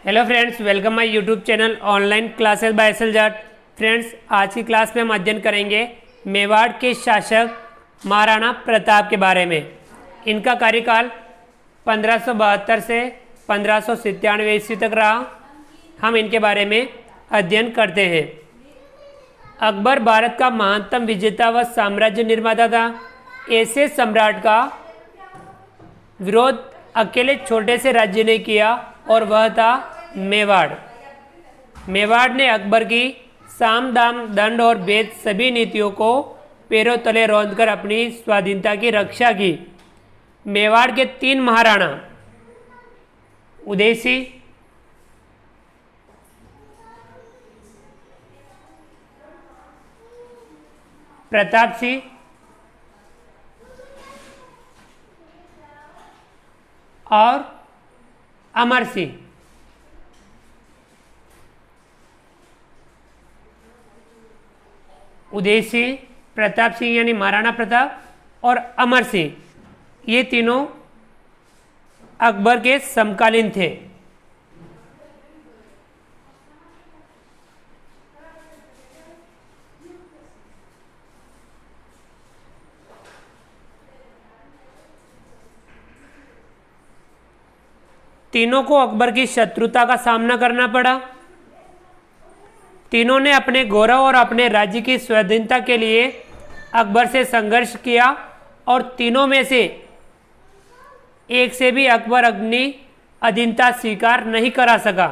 Hello friends, welcome my YouTube channel online classes by S L Jat. Friends, आज की class में हम अध्ययन करेंगे मेवाड़ के शासक महाराणा प्रताप के बारे में। इनका कार्यकाल 1572 से 1597 ईस्वी तक रहा। हम इनके बारे में अध्ययन करते हैं। अकबर भारत का महानतम विजेता व साम्राज्य निर्माता था। ऐसे सम्राट का विरोध अकेले छोटे से राज्य ने किया और वह था मेवाड़। मेवाड़ ने अकबर की साम दाम दंड और भेद सभी नीतियों को पैरों तले रौंदकर अपनी स्वाधीनता की रक्षा की। मेवाड़ के 3 महाराणा उदय सिंह, प्रताप सिंह और अमर सिंह उदय सिंह, प्रताप सिंह यानी महाराणा प्रताप और अमर सिंह, ये तीनों अकबर के समकालीन थे। तीनों को अकबर की शत्रुता का सामना करना पड़ा। तीनों ने अपने गौरव और अपने राज्य की स्वाधीनता के लिए अकबर से संघर्ष किया और तीनों में से एक से भी अकबर अपनी अधीनता स्वीकार नहीं करा सका।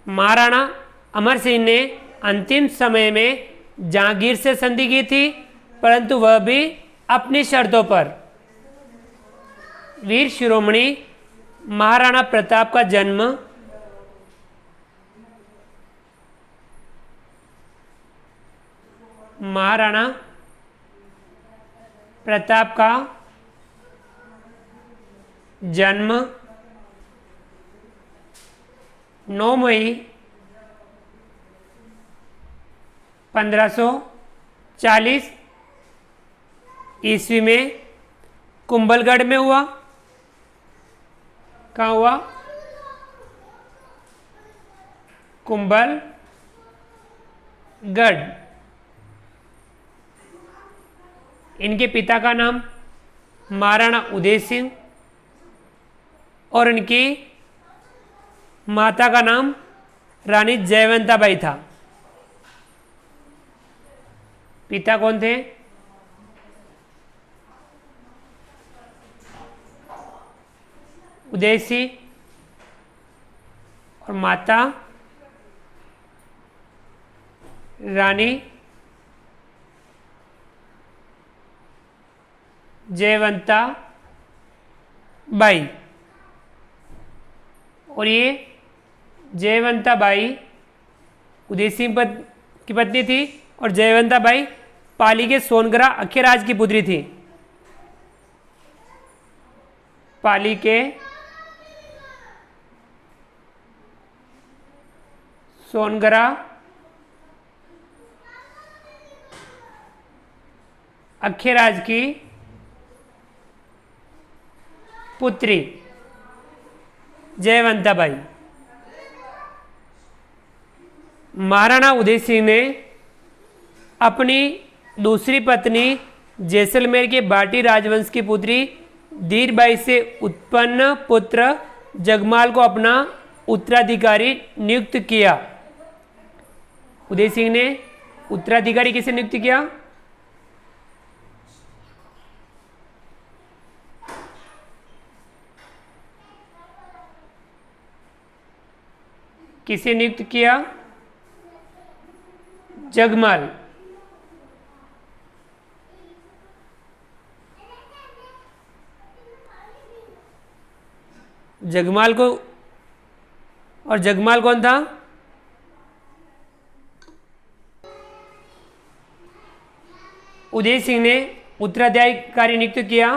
महाराणा अमर सिंह ने अंतिम समय में जहांगीर से संधि की थी, परंतु वह भी अपनी शर्तों पर। वीर शिरोमणि महाराणा प्रताप का जन्म महाराणा प्रताप का जन्म 9 मई 1540 ईस्वी में कुंभलगढ़ में हुआ। कहाँ हुआ? कुंभलगढ़। इनके पिता का नाम महाराणा उदय सिंह और इनकी माता का नाम रानी जयवंताबाई था। पिता कौन थे? उदय सिंह और माता रानी जयवंता बाई। और ये जयवंता बाई उदय सिंह की पत्नी थी और जयवंता बाई पाली के सोनगरा अखेराज की पुत्री थी। पाली के सोनगरा अखेराज की पुत्री जयवंताबाई। महाराणा उदय सिंह ने अपनी दूसरी पत्नी जैसलमेर के बाटी राजवंश की पुत्री धीरबाई से उत्पन्न पुत्र जगमाल को अपना उत्तराधिकारी नियुक्त किया। उदय सिंह ने उत्तराधिकारी किसे नियुक्त किया? किसे नियुक्त किया? जगमाल। जगमाल को, और जगमाल कौन था? उदय सिंह ने उत्तराधिकारी नियुक्त किया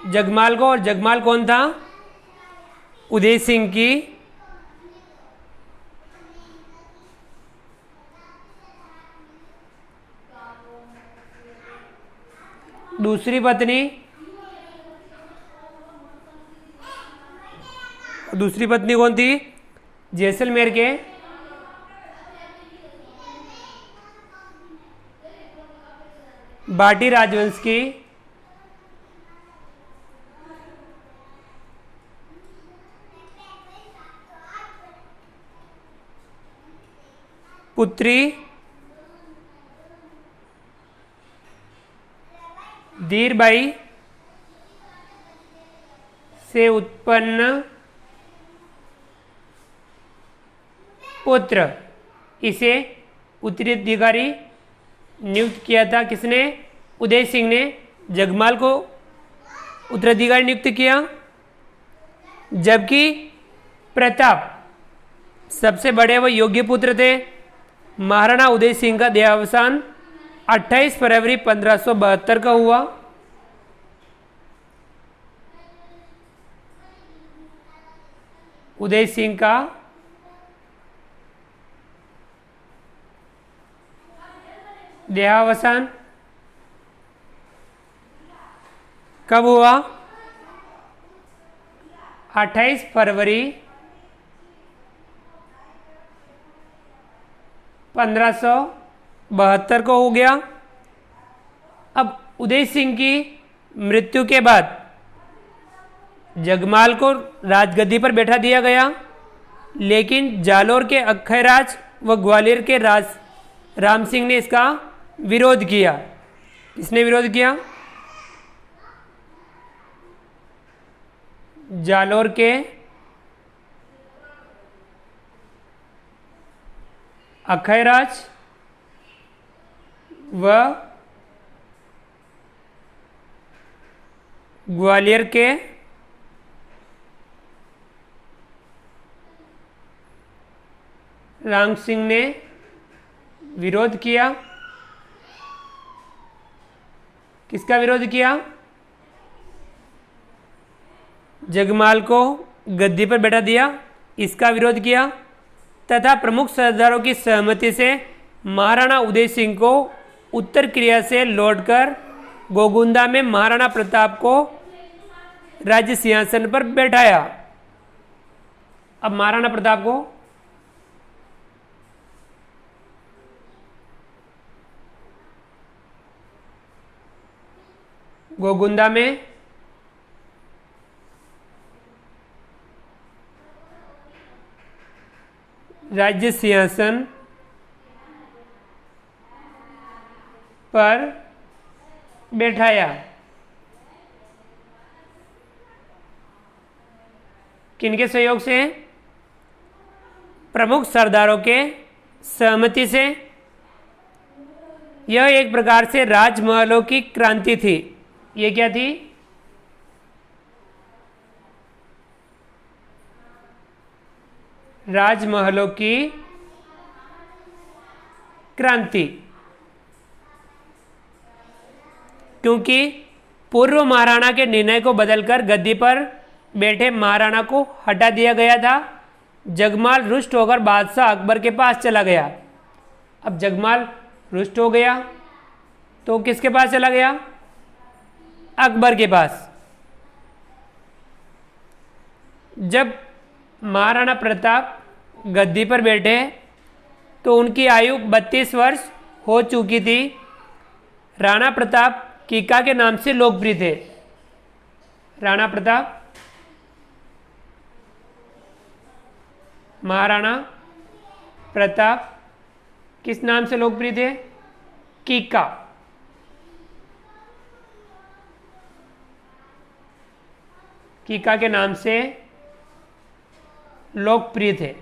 जगमाल को, और जगमाल कौन था? उदय सिंह की दूसरी पत्नी। दूसरी पत्नी कौन थी? जैसलमेर के बाटी राजवंश की पुत्री धीरबाई से उत्पन्न पुत्र, इसे उत्तराधिकारी नियुक्त किया था। किसने? उदय सिंह ने जगमाल को उत्तराधिकारी नियुक्त किया, जबकि प्रताप सबसे बड़े व योग्य पुत्र थे। महाराणा उदय सिंह का देहावसान 28 फरवरी 1572 का हुआ। उदय सिंह का देहावसान कब हुआ? 28 फरवरी 1572 को हो गया। अब उदय सिंह की मृत्यु के बाद जगमाल को राजगद्दी पर बैठा दिया गया, लेकिन जालोर के अक्षयराज व ग्वालियर के राज राम सिंह ने इसका विरोध किया। किसने विरोध किया? जालोर के अक्षयराज व ग्वालियर के राम सिंह ने विरोध किया। किसका विरोध किया? जगमाल को गद्दी पर बैठा दिया, इसका विरोध किया, तथा प्रमुख सरदारों की सहमति से महाराणा उदय सिंह को उत्तर क्रिया से लौटकर गोगुंदा में महाराणा प्रताप को राज्य सिंहासन पर बैठाया। अब महाराणा प्रताप को गोगुंदा में राज्य सिंहासन पर बैठाया। किनके सहयोग से? प्रमुख सरदारों के सहमति से। यह एक प्रकार से राजमहलों की क्रांति थी। ये क्या थी? राजमहलों की क्रांति, क्योंकि पूर्व महाराणा के निर्णय को बदलकर गद्दी पर बैठे महाराणा को हटा दिया गया था। जगमाल रुष्ट होकर बादशाह अकबर के पास चला गया। अब जगमाल रुष्ट हो गया तो किसके पास चला गया? अकबर के पास। जब महाराणा प्रताप गद्दी पर बैठे तो उनकी आयु 32 वर्ष हो चुकी थी। राणा प्रताप कीका के नाम से लोकप्रिय थे। राणा प्रताप महाराणा प्रताप किस नाम से लोकप्रिय थे? कीका। कीका के नाम से लोकप्रिय थे।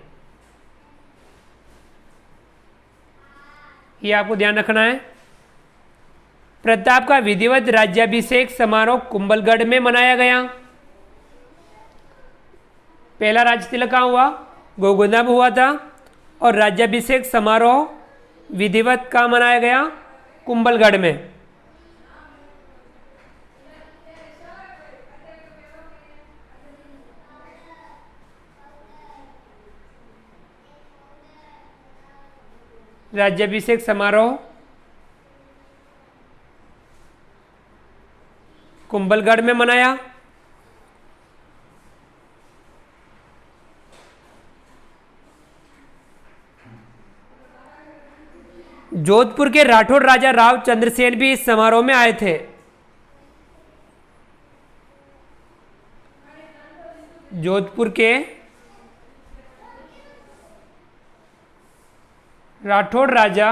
ये आपको ध्यान रखना है। प्रताप का विधिवत राज्याभिषेक समारोह कुंभलगढ़ में मनाया गया। पहला राज तिलक कहाँ हुआ? गोगुंदा में हुआ था। और राज्याभिषेक समारोह विधिवत कहाँ मनाया गया? कुंभलगढ़ में। राज्याभिषेक समारोह कुंभलगढ़ में मनाया। जोधपुर के राठौड़ राजा राव चंद्रसेन भी इस समारोह में आए थे। जोधपुर के राठौड़ राजा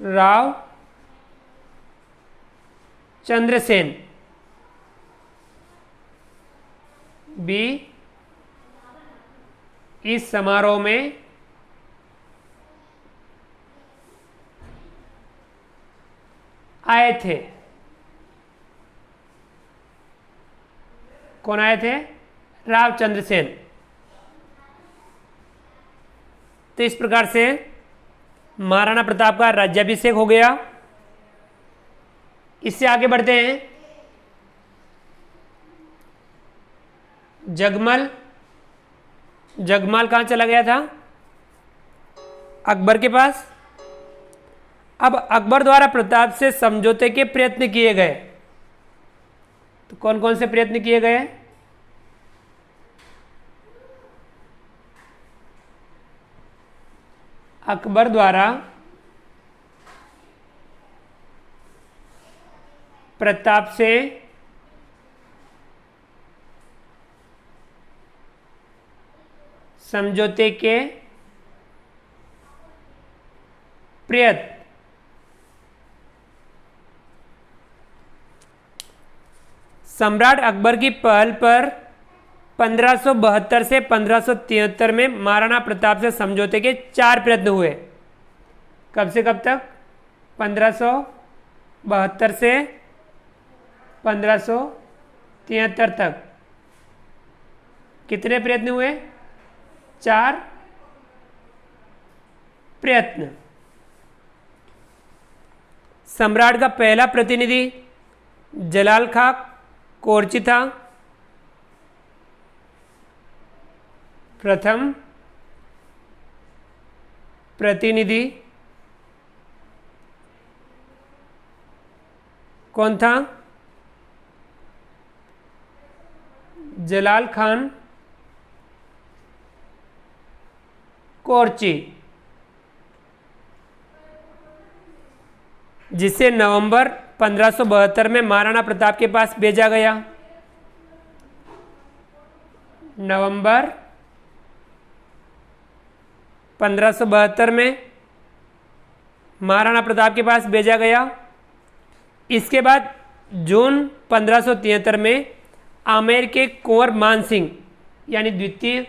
राव चंद्रसेन भी इस समारोह में आए थे। कौन आए थे? राव चंद्रसेन। तो इस प्रकार से महाराणा प्रताप का राज्याभिषेक हो गया। इससे आगे बढ़ते हैं। जगमल, जगमाल कहाँ चला गया था? अकबर के पास। अब अकबर द्वारा प्रताप से समझौते के प्रयत्न किए गए। तो कौन कौन से प्रयत्न किए गए? अकबर द्वारा प्रताप से समझौते के प्रयत्न। सम्राट अकबर की पहल पर 1572 से 1573 में महाराणा प्रताप से समझौते के 4 प्रयत्न हुए। कब से कब तक? 1572 से 1573 तक। कितने प्रयत्न हुए? 4 प्रयत्न। सम्राट का पहला प्रतिनिधि जलाल खां कोरची था। प्रथम प्रतिनिधि कौन था? जलाल खान कोरची, जिसे नवंबर 1572 में महाराणा प्रताप के पास भेजा गया। नवंबर 1572 में महाराणा प्रताप के पास भेजा गया। इसके बाद जून 1573 में आमेर के कुंवर मान सिंह यानी द्वितीय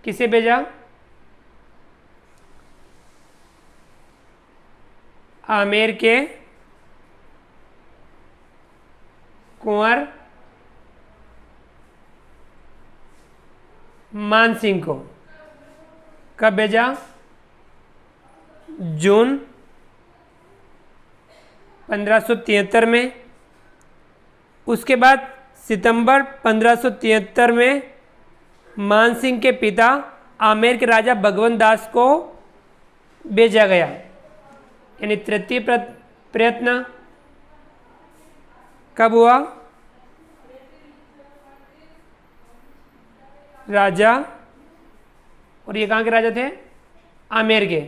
किसे भेजा? आमेर के कुंवर मान सिंह को। कब भेजा? जून 1573 में। उसके बाद सितंबर 1573 में मान सिंह के पिता आमेर के राजा भगवंत दास को भेजा गया। यानी तृतीय प्रयत्न कब हुआ? राजा, और ये कहाँ के राजा थे? आमेर के।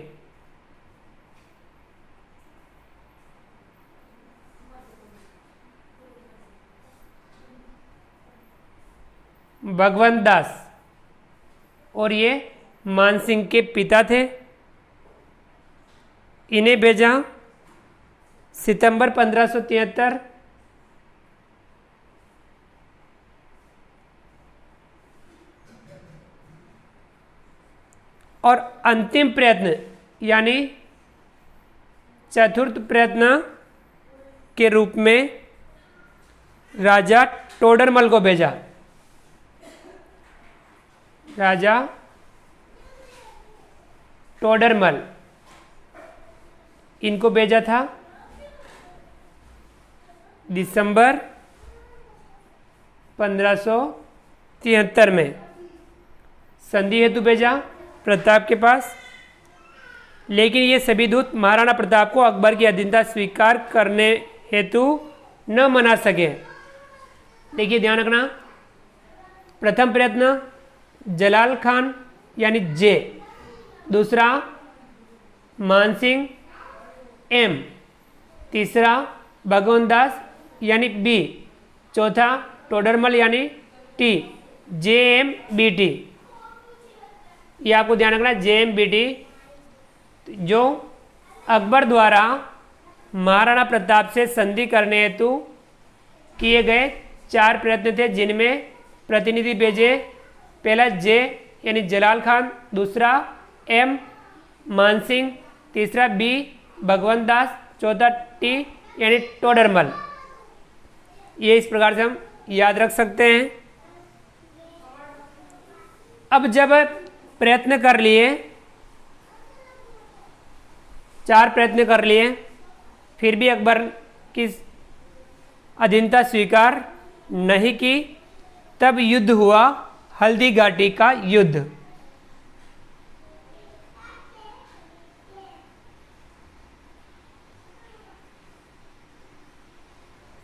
भगवंत दास, और ये मान सिंह के पिता थे। इन्हें भेजा सितंबर 1573। और अंतिम प्रयत्न यानी चतुर्थ प्रयत्न के रूप में राजा टोडरमल को भेजा। राजा टोडरमल, इनको भेजा था दिसंबर 1573 में। संधि हेतु भेजा प्रताप के पास। लेकिन ये सभी दूत महाराणा प्रताप को अकबर की अधीनता स्वीकार करने हेतु न मना सके। देखिए ध्यान रखना, प्रथम प्रयत्न जलाल खान यानी जे, दूसरा मानसिंह एम, तीसरा भगवंत दास यानी बी, चौथा टोडरमल यानी टी, JMBT। ये आपको ध्यान रखना, JMBT जो अकबर द्वारा महाराणा प्रताप से संधि करने हेतु किए गए 4 प्रयत्न थे, जिनमें प्रतिनिधि भेजे, पहला जे यानी जलाल खान, दूसरा एम मानसिंह, तीसरा बी भगवंत दास, चौथा टी यानी टोडरमल। ये इस प्रकार से हम याद रख सकते हैं। अब जब प्रयत्न कर लिए, 4 प्रयत्न कर लिए, फिर भी अकबर की अधीनता स्वीकार नहीं की, तब युद्ध हुआ, हल्दी घाटी का युद्ध।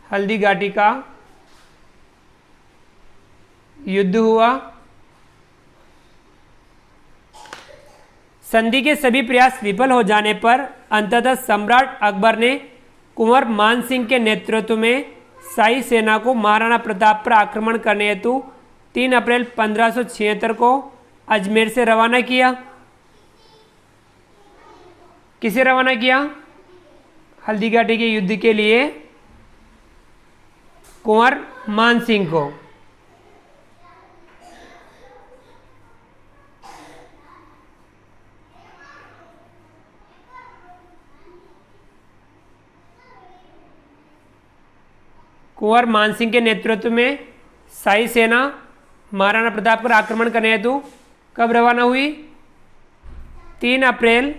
हल्दी घाटी का युद्ध हुआ। संधि के सभी प्रयास विफल हो जाने पर अंततः सम्राट अकबर ने कुंवर मान सिंह के नेतृत्व में शाही सेना को महाराणा प्रताप पर आक्रमण करने हेतु 3 अप्रैल 1576 को अजमेर से रवाना किया। किसे रवाना किया? हल्दी घाटी के युद्ध के लिए कुंवर मान सिंह को। कुंवर मान सिंह के नेतृत्व में शाही सेना महाराणा प्रताप पर आक्रमण करने हेतु कब रवाना हुई? 3 अप्रैल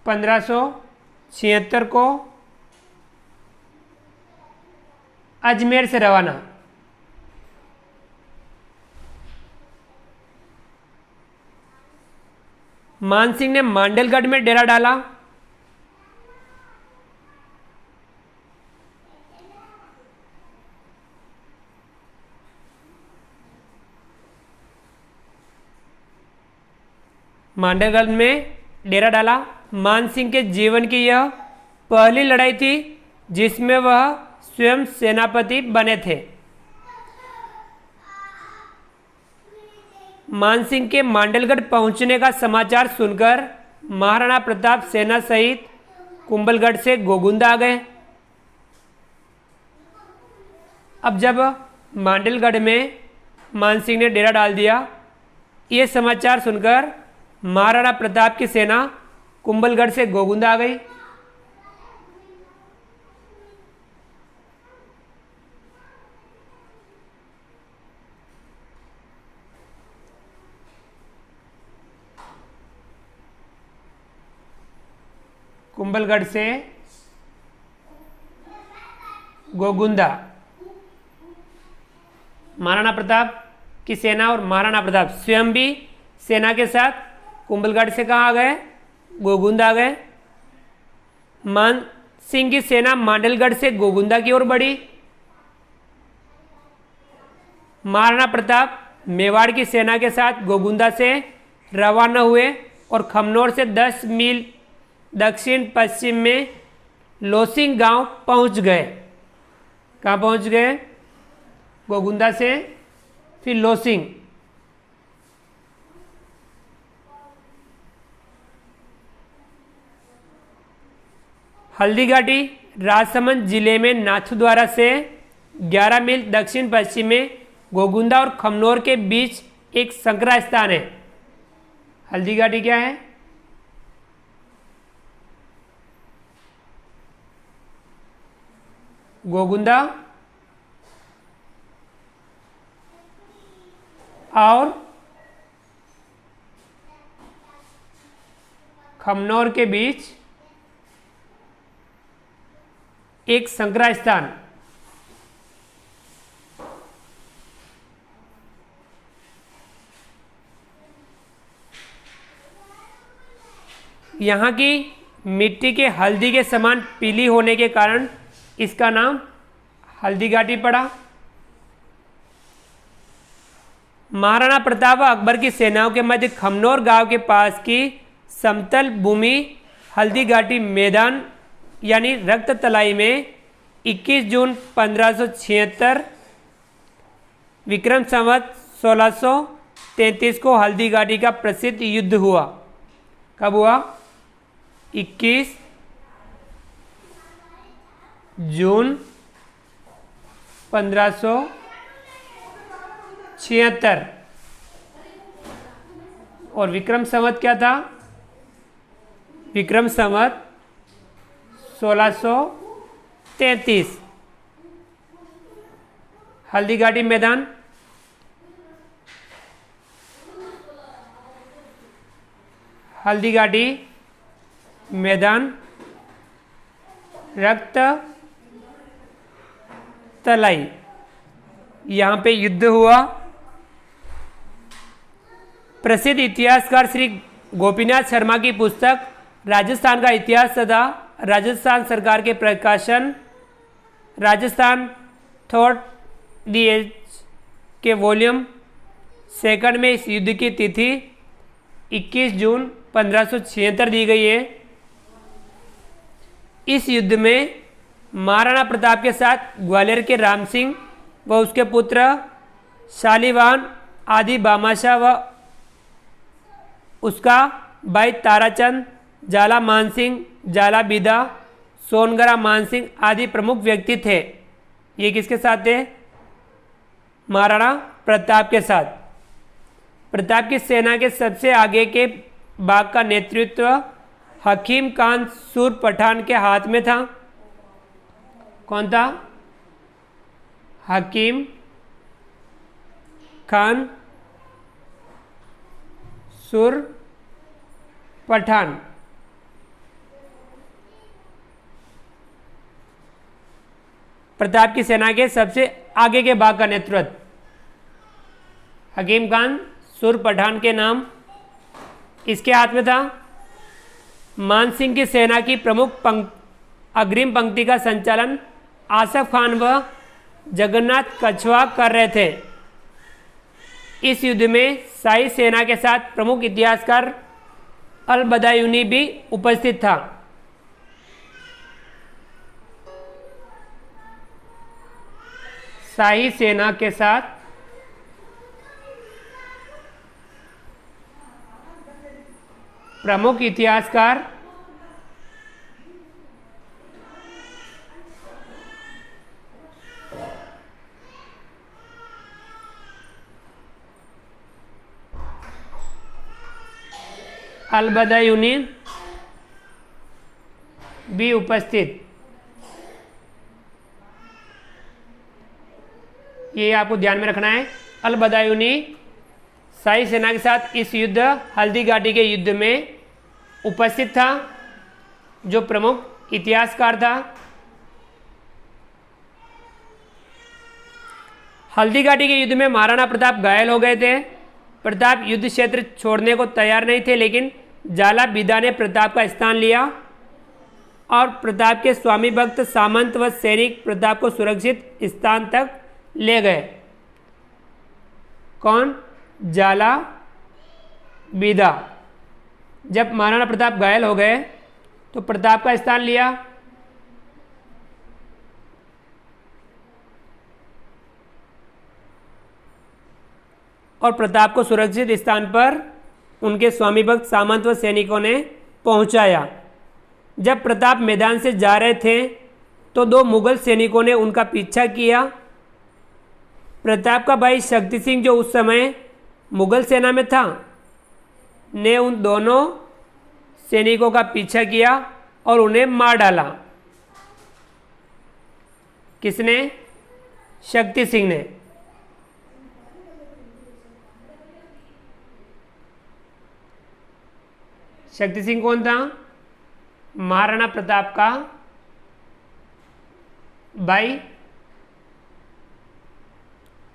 1576 को अजमेर से रवाना। मान सिंह ने मांडलगढ़ में डेरा डाला। मांडलगढ़ में डेरा डाला। मान सिंह के जीवन की यह पहली लड़ाई थी जिसमें वह स्वयं सेनापति बने थे। मान सिंह के मांडलगढ़ पहुंचने का समाचार सुनकर महाराणा प्रताप सेना सहित कुंभलगढ़ से गोगुंदा आ गए। अब जब मांडलगढ़ में मान सिंह ने डेरा डाल दिया, ये समाचार सुनकर महाराणा प्रताप की सेना कुंभलगढ़ से गोगुंदा आ गई। कुंभलगढ़ से गोगुंदा महाराणा प्रताप की सेना और महाराणा प्रताप स्वयं भी सेना के साथ कुंभलगढ़ से कहाँ आ गए? गोगुंदा आ गए। मान सिंह की सेना मांडलगढ़ से गोगुंदा की ओर बढ़ी। महाराणा प्रताप मेवाड़ की सेना के साथ गोगुंदा से रवाना हुए और खमनोर से 10 मील दक्षिण पश्चिम में लोसिंग गांव पहुंच गए। कहाँ पहुंच गए? गोगुंदा से फिर लोसिंग। हल्दी घाटी राजसमंद जिले में नाथद्वारा से 11 मील दक्षिण पश्चिम में गोगुंदा और खमनोर के बीच एक संकरा स्थान है। हल्दी घाटी क्या है? गोगुंदा और खमनोर के बीच एक संकरा स्थान। यहाँ की मिट्टी के हल्दी के समान पीली होने के कारण इसका नाम हल्दी घाटी पड़ा। महाराणा प्रताप व अकबर की सेनाओं के मध्य खमनोर गांव के पास की समतल भूमि हल्दी घाटी मैदान यानी रक्त तलाई में 21 जून 1576 विक्रम संवत 1633 को हल्दी घाटी का प्रसिद्ध युद्ध हुआ। कब हुआ? 21 जून 1576 और विक्रम संवत क्या था? विक्रम संवत 1633। हल्दी घाटी मैदान हल्दी घाटी मैदान रक्त तलाई, यहाँ पे युद्ध हुआ। प्रसिद्ध इतिहासकार श्री गोपीनाथ शर्मा की पुस्तक राजस्थान का इतिहास तथा राजस्थान सरकार के प्रकाशन राजस्थान थॉट दी एज के वॉल्यूम 2 में इस युद्ध की तिथि 21 जून 1576 दी गई है। इस युद्ध में महाराणा प्रताप के साथ ग्वालियर के राम सिंह व उसके पुत्र शालीवाहन आदि बामाशाह व उसका भाई ताराचंद, जाला मानसिंह, जाला बीदा, सोनगरा मानसिंह आदि प्रमुख व्यक्ति थे। ये किसके साथ थे? महाराणा प्रताप के साथ। प्रताप की सेना के सबसे आगे के भाग का नेतृत्व हकीम खान सुर पठान के हाथ में था। कौन था? हकीम खान सुर पठान। प्रताप की सेना के सबसे आगे के भाग का नेतृत्व हकीम खान सुर पठान के नाम इसके हाथ में था। मान सिंह की सेना की प्रमुख अग्रिम पंक्ति का संचालन आसफ खान व जगन्नाथ कछवा कर रहे थे। इस युद्ध में शाही सेना के साथ प्रमुख इतिहासकार अल बदायूनी भी उपस्थित था। शाही सेना के साथ प्रमुख इतिहासकार अल बदायूनी भी उपस्थित। ये आपको ध्यान में रखना है। अल बदायूनी शाही सेना के साथ इस युद्ध हल्दी घाटी के युद्ध में उपस्थित था, जो प्रमुख इतिहासकार था। हल्दी घाटी के युद्ध में महाराणा प्रताप घायल हो गए थे। प्रताप युद्ध क्षेत्र छोड़ने को तैयार नहीं थे, लेकिन जाला बीदा ने प्रताप का स्थान लिया और प्रताप के स्वामी भक्त सामंत व सैनिक प्रताप को सुरक्षित स्थान तक ले गए। कौन? जाला बीदा। जब महाराणा प्रताप घायल हो गए तो प्रताप का स्थान लिया। और प्रताप को सुरक्षित स्थान पर उनके स्वामी भक्त सामंत व सैनिकों ने पहुंचाया। जब प्रताप मैदान से जा रहे थे तो 2 मुगल सैनिकों ने उनका पीछा किया। प्रताप का भाई शक्ति सिंह, जो उस समय मुगल सेना में था, ने उन दोनों सैनिकों का पीछा किया और उन्हें मार डाला। किसने? शक्ति सिंह ने। शक्ति सिंह कौन था? महाराणा प्रताप का भाई,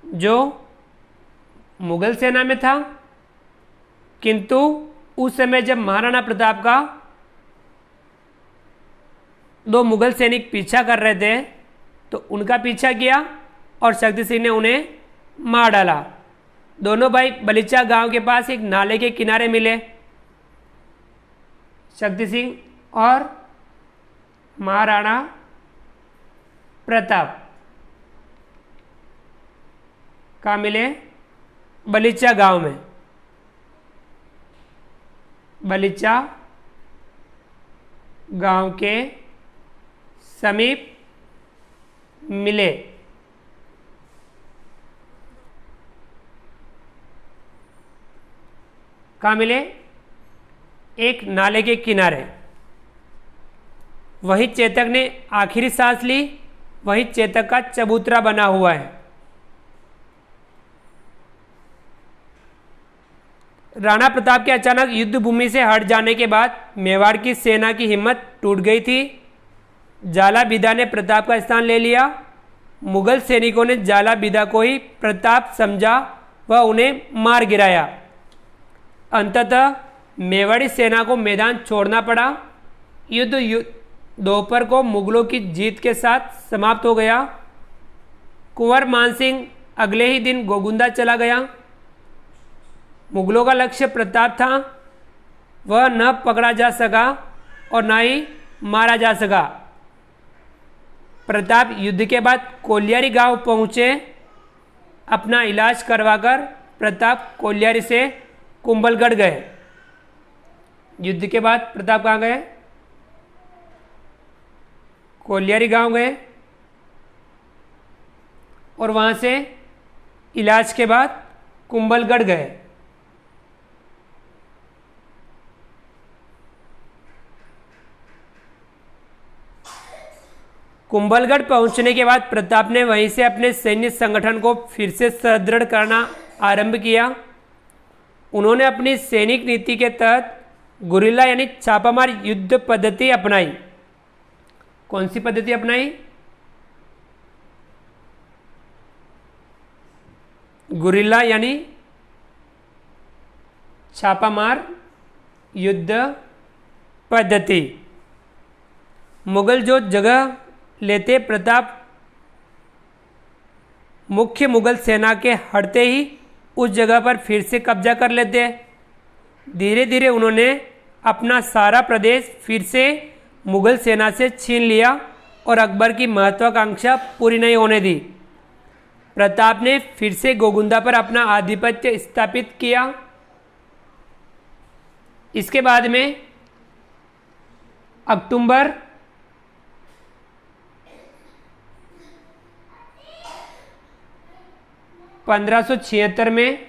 जो मुगल सेना में था, किंतु उस समय जब महाराणा प्रताप का 2 मुगल सैनिक पीछा कर रहे थे तो उनका पीछा किया और शक्ति सिंह ने उन्हें मार डाला। दोनों भाई बलीचा गांव के पास एक नाले के किनारे मिले। शक्ति सिंह और महाराणा प्रताप कहाँ मिले? बलीचा गांव में। बलीचा गांव के समीप मिले। कहाँ मिले? एक नाले के किनारे। वही चेतक ने आखिरी सांस ली, वही चेतक का चबूतरा बना हुआ है। राणा प्रताप के अचानक युद्ध भूमि से हट जाने के बाद मेवाड़ की सेना की हिम्मत टूट गई थी। जालाबिदा ने प्रताप का स्थान ले लिया। मुगल सैनिकों ने जालाबिदा को ही प्रताप समझा व उन्हें मार गिराया। अंततः मेवाड़ी सेना को मैदान छोड़ना पड़ा। युद्ध दोपहर को मुगलों की जीत के साथ समाप्त हो गया। कुंवर मानसिंह अगले ही दिन गोगुंदा चला गया। मुगलों का लक्ष्य प्रताप था, वह न पकड़ा जा सका और न ही मारा जा सका। प्रताप युद्ध के बाद कोलियारी गांव पहुंचे। अपना इलाज करवाकर प्रताप कोलियारी से कुंभलगढ़ गए। युद्ध के बाद प्रताप कहाँ गए? कोलियारी गांव गए और वहां से इलाज के बाद कुंभलगढ़ गए। कुंभलगढ़ पहुंचने के बाद प्रताप ने वहीं से अपने सैन्य संगठन को फिर से सुदृढ़ करना आरंभ किया। उन्होंने अपनी सैनिक नीति के तहत गुरिल्ला यानी छापामार युद्ध पद्धति अपनाई। कौन सी पद्धति अपनाई? गुरिल्ला यानी छापामार युद्ध पद्धति। मुगल जो जगह लेते, प्रताप मुख्य मुगल सेना के हटते ही उस जगह पर फिर से कब्जा कर लेते। धीरे धीरे उन्होंने अपना सारा प्रदेश फिर से मुगल सेना से छीन लिया और अकबर की महत्वाकांक्षा पूरी नहीं होने दी। प्रताप ने फिर से गोगुंदा पर अपना आधिपत्य स्थापित किया। इसके बाद में अक्टूबर 1576 में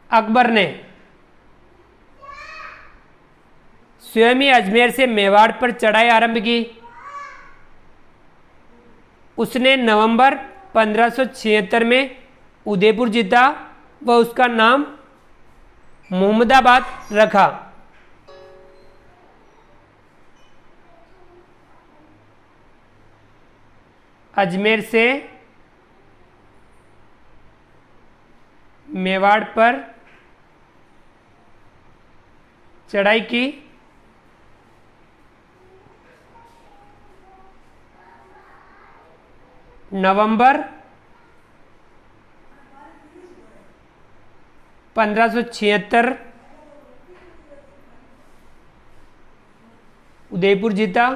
अकबर ने स्वयं ही अजमेर से मेवाड़ पर चढ़ाई आरंभ की। उसने नवंबर 1576 में उदयपुर जीता व उसका नाम मोहम्मदाबाद रखा। अजमेर से मेवाड़ पर चढ़ाई की। नवंबर 1576 उदयपुर जीता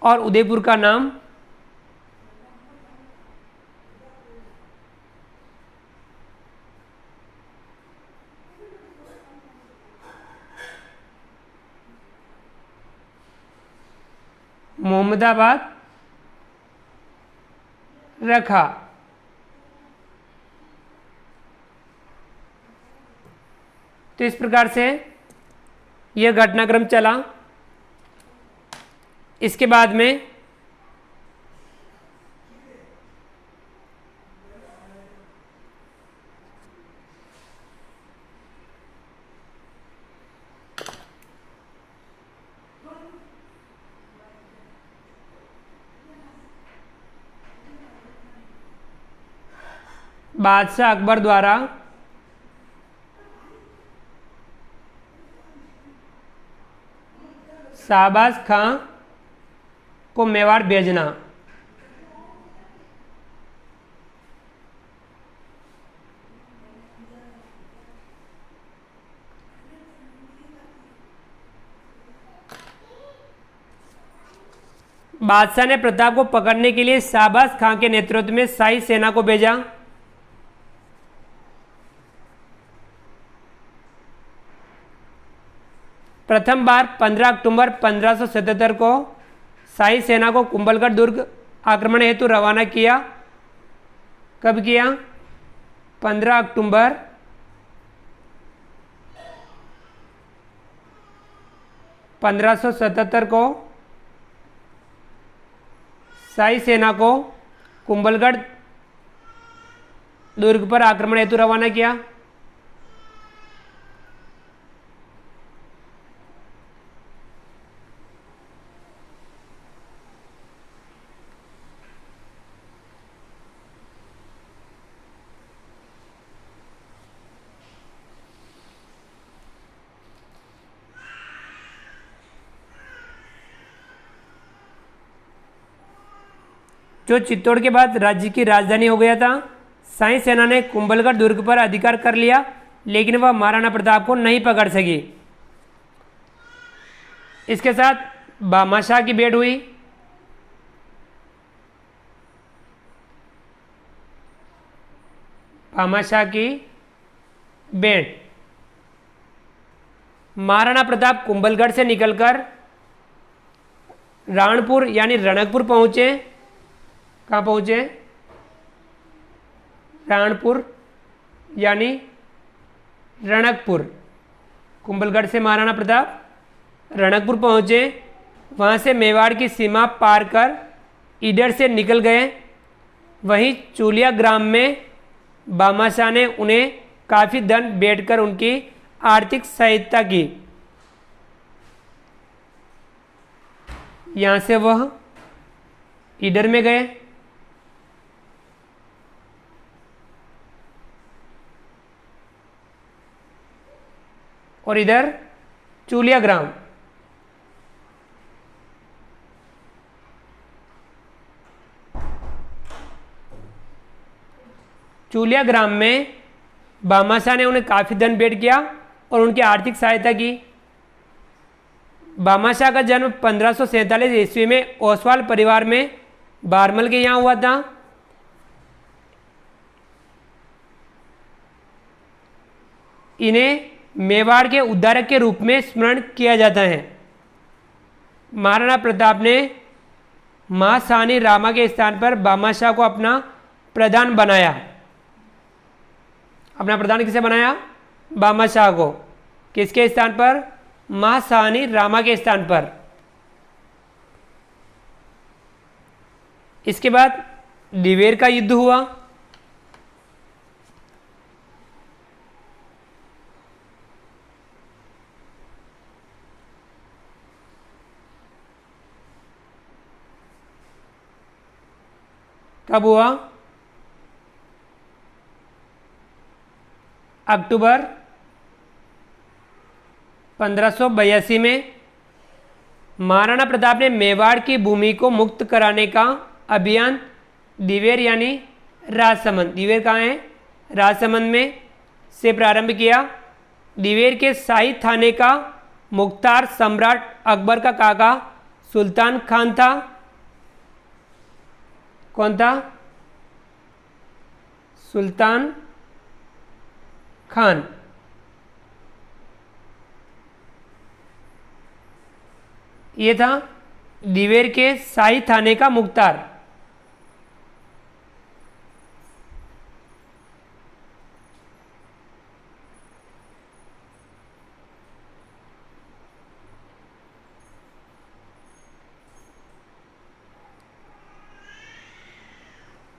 और उदयपुर का नाम मोहम्मदाबाद रखा। तो इस प्रकार से यह घटनाक्रम चला। इसके बाद में बादशाह अकबर द्वारा शाहबाज खां को मेवाड़ भेजना। बादशाह ने प्रताप को पकड़ने के लिए शाहबाज खां के नेतृत्व में शाही सेना को भेजा। प्रथम बार 15 अक्टूबर 1577 को शाही सेना को कुंभलगढ़ दुर्ग आक्रमण हेतु रवाना किया। कब किया? 15 अक्टूबर 1577 को शाही सेना को कुंभलगढ़ दुर्ग पर आक्रमण हेतु रवाना किया। जो चित्तौड़ के बाद राज्य की राजधानी हो गया था। शाही सेना ने कुंभलगढ़ दुर्ग पर अधिकार कर लिया, लेकिन वह महाराणा प्रताप को नहीं पकड़ सकी। इसके साथ भामाशाह की भेंट हुई। भामाशाह की भेंट। महाराणा प्रताप कुंभलगढ़ से निकलकर राणपुर यानी रणकपुर पहुंचे। कहाँ पहुंचे? राणपुर यानी रणकपुर। कुंभलगढ़ से महाराणा प्रताप रणकपुर पहुंचे। वहां से मेवाड़ की सीमा पार कर ईडर से निकल गए। वहीं चूलिया ग्राम में भामाशाह ने उन्हें काफ़ी धन भेंट कर उनकी आर्थिक सहायता की। यहाँ से वह ईडर में गए। और इधर चूलिया ग्राम। चूलिया ग्राम में भामाशाह ने उन्हें काफ़ी धन भेंट किया और उनकी आर्थिक सहायता की। भामाशाह का जन्म 1547 ईस्वी में ओसवाल परिवार में बारमल के यहाँ हुआ था। इन्हें मेवाड़ के उद्धारक के रूप में स्मरण किया जाता है। महाराणा प्रताप ने महासानी रामा के स्थान पर भामाशाह को अपना प्रधान बनाया। अपना प्रधान किसे बनाया? भामाशाह को। किसके स्थान पर? महासानी रामा के स्थान पर। इसके बाद दिवेर का युद्ध हुआ। कब हुआ? अक्टूबर 1582 में महाराणा प्रताप ने मेवाड़ की भूमि को मुक्त कराने का अभियान दिवेर यानी राजसमंद, दिवेर कहाँ है? राजसमंद में से प्रारंभ किया। दिवेर के शाही थाने का मुख्तार सम्राट अकबर का काका सुल्तान खान था। कौन था? सुल्तान खान। ये था दिवेर के शाही थाने का मुख्तार।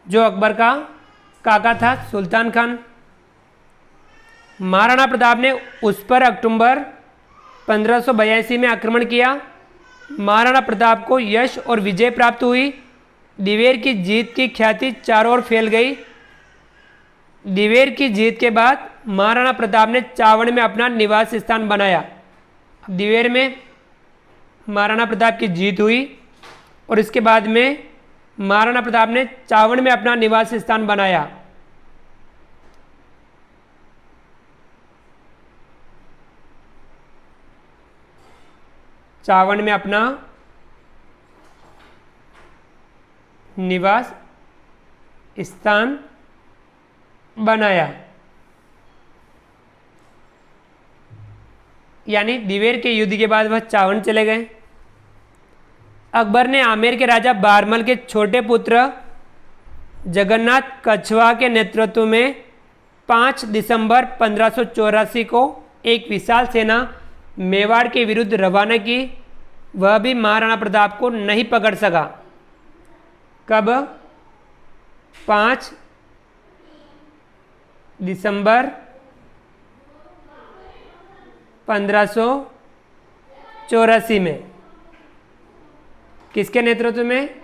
जो अकबर का काका था सुल्तान खान। महाराणा प्रताप ने उस पर अक्टूबर 1582 में आक्रमण किया। महाराणा प्रताप को यश और विजय प्राप्त हुई। दिवेर की जीत की ख्याति चारों ओर फैल गई। दिवेर की जीत के बाद महाराणा प्रताप ने चावड़ में अपना निवास स्थान बनाया। दिवेर में महाराणा प्रताप की जीत हुई और इसके बाद में महाराणा प्रताप ने चावड़ में अपना निवास स्थान बनाया। चावड़ में अपना निवास स्थान बनाया। यानी दिवेर के युद्ध के बाद वह चावन चले गए। अकबर ने आमेर के राजा बारमल के छोटे पुत्र जगन्नाथ कछवाहा के नेतृत्व में 5 दिसंबर 1584 को एक विशाल सेना मेवाड़ के विरुद्ध रवाना की। वह भी महाराणा प्रताप को नहीं पकड़ सका। कब? 5 दिसंबर 1584 में। किसके नेतृत्व में?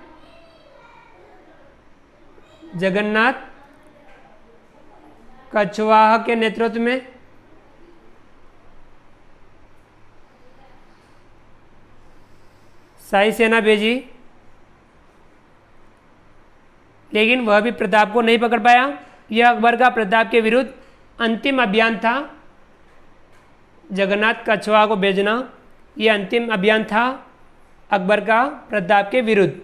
जगन्नाथ कछवाहा के नेतृत्व में। शाही सेना भेजी, लेकिन वह भी प्रताप को नहीं पकड़ पाया। यह अकबर का प्रताप के विरुद्ध अंतिम अभियान था। जगन्नाथ कछवाहा को भेजना यह अंतिम अभियान था अकबर का प्रताप के विरुद्ध।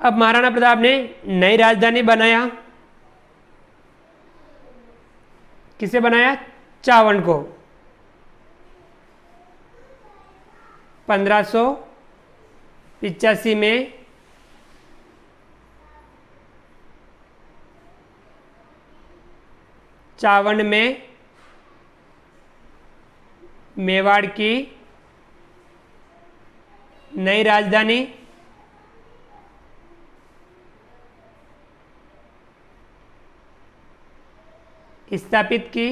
अब महाराणा प्रताप ने नई राजधानी बनाया। किसे बनाया? चावन को। 1585 में चावन में मेवाड़ की नई राजधानी स्थापित की।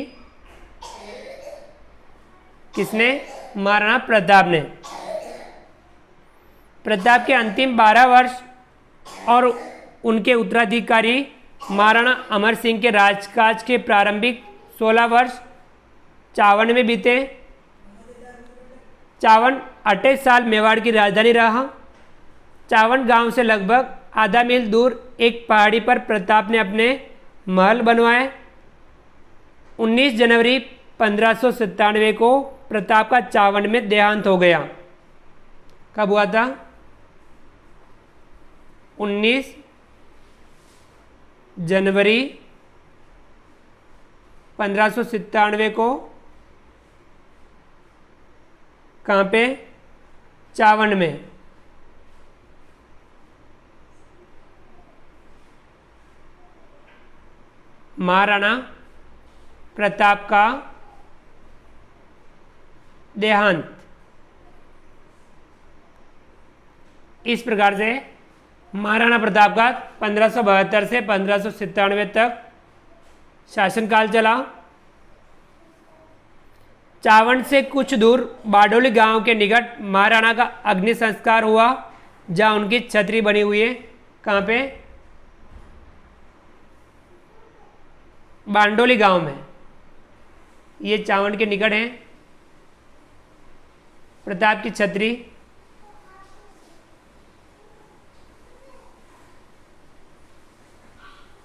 किसने? महाराणा प्रताप ने। प्रताप के अंतिम 12 वर्ष और उनके उत्तराधिकारी महाराणा अमर सिंह के राजकाज के प्रारंभिक 16 वर्ष चावन में बीते। चावन 28 साल मेवाड़ की राजधानी रहा। चावन गांव से लगभग आधा मील दूर एक पहाड़ी पर प्रताप ने अपने महल बनवाए। 19 जनवरी 1597 को प्रताप का चावन में देहांत हो गया। कब हुआ था? 19 जनवरी 1597 को। कहाँ पे? चावन में। महाराणा प्रताप का देहांत। इस प्रकार से महाराणा प्रताप का 1572 से 1597 तक शासनकाल चला। चावन से कुछ दूर बाडोली गांव के निकट महाराणा का अग्नि संस्कार हुआ, जहां उनकी छतरी बनी हुई है। कहाँ पे? बांडोली गांव में। ये चावन के निकट है प्रताप की छतरी।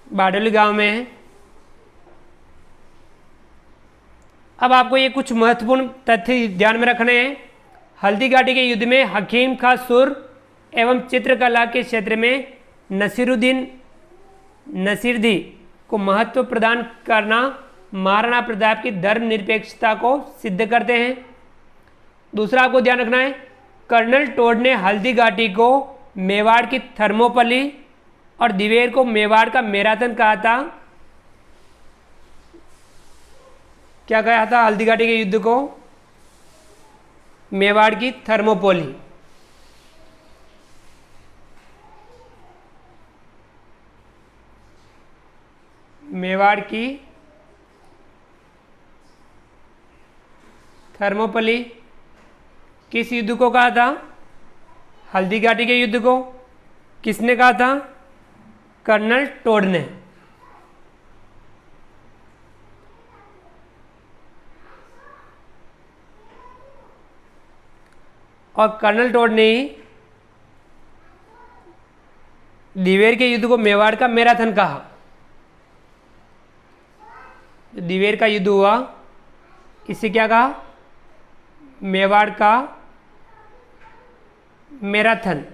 बाडोली गांव में है। अब आपको ये कुछ महत्वपूर्ण तथ्य ध्यान में रखने हैं। हल्दी घाटी के युद्ध में हकीम खां सुर एवं चित्रकला के क्षेत्र में नसीरुद्दीन नसीरदी को महत्व प्रदान करना महाराणा प्रताप की धर्मनिरपेक्षता को सिद्ध करते हैं। दूसरा आपको ध्यान रखना है, कर्नल टोड ने हल्दी घाटी को मेवाड़ की थर्मोपली और दिवेर को मेवाड़ का मैराथन कहा था। क्या कहा था हल्दी घाटी के युद्ध को? मेवाड़ की थर्मोपोली। मेवाड़ की थर्मोपली। किस युद्ध को कहा था? हल्दी घाटी के युद्ध को। किसने कहा था? कर्नल टोड ने। और कर्नल टोड ने ही दिवेर के युद्ध को मेवाड़ का मैराथन कहा। दिवेर का युद्ध हुआ, इसे क्या कहा? मेवाड़ का मैराथन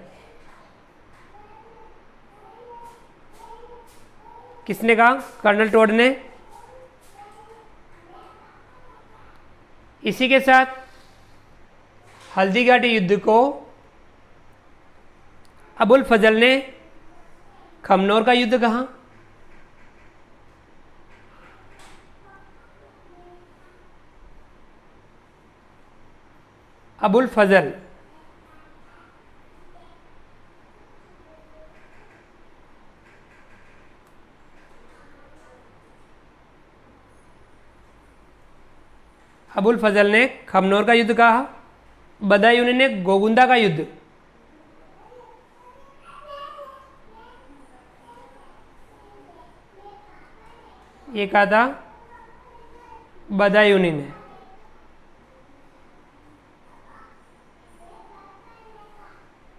किसने कहा? कर्नल टोड ने। इसी के साथ हल्दीघाटी युद्ध को अबुल फजल ने खमनोर का युद्ध कहा। अबुल फजल अबुल फजल ने खमनोर का युद्ध कहा। बदायूनी ने गोगुंदा का युद्ध। ये कहा था बदायूनी ने।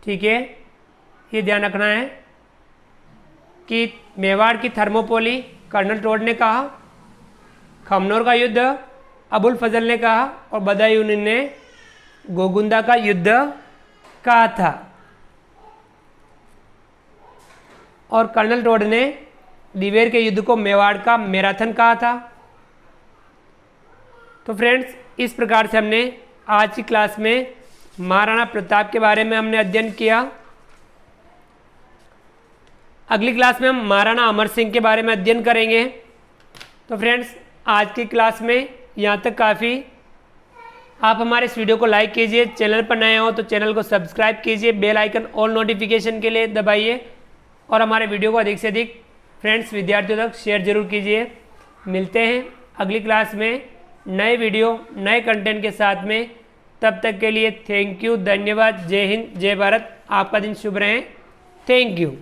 ठीक है, ये ध्यान रखना है कि मेवाड़ की थर्मोपोली कर्नल टोड ने कहा, खमनोर का युद्ध अबुल फजल ने कहा और बदायूनी ने गोगुंदा का युद्ध कहा था। और कर्नल टोड ने दिवेर के युद्ध को मेवाड़ का मैराथन कहा था। तो फ्रेंड्स, इस प्रकार से हमने आज की क्लास में महाराणा प्रताप के बारे में हमने अध्ययन किया। अगली क्लास में हम महाराणा अमर सिंह के बारे में अध्ययन करेंगे। तो फ्रेंड्स, आज की क्लास में यहाँ तक काफ़ी। आप हमारे इस वीडियो को लाइक कीजिए, चैनल पर नए हो तो चैनल को सब्सक्राइब कीजिए, बेल आइकन ऑल नोटिफिकेशन के लिए दबाइए और हमारे वीडियो को अधिक से अधिक फ्रेंड्स विद्यार्थियों तक शेयर जरूर कीजिए। मिलते हैं अगली क्लास में नए वीडियो नए कंटेंट के साथ में। तब तक के लिए थैंक यू, धन्यवाद, जय हिंद, जय भारत। आपका दिन शुभ रहे। Thank you.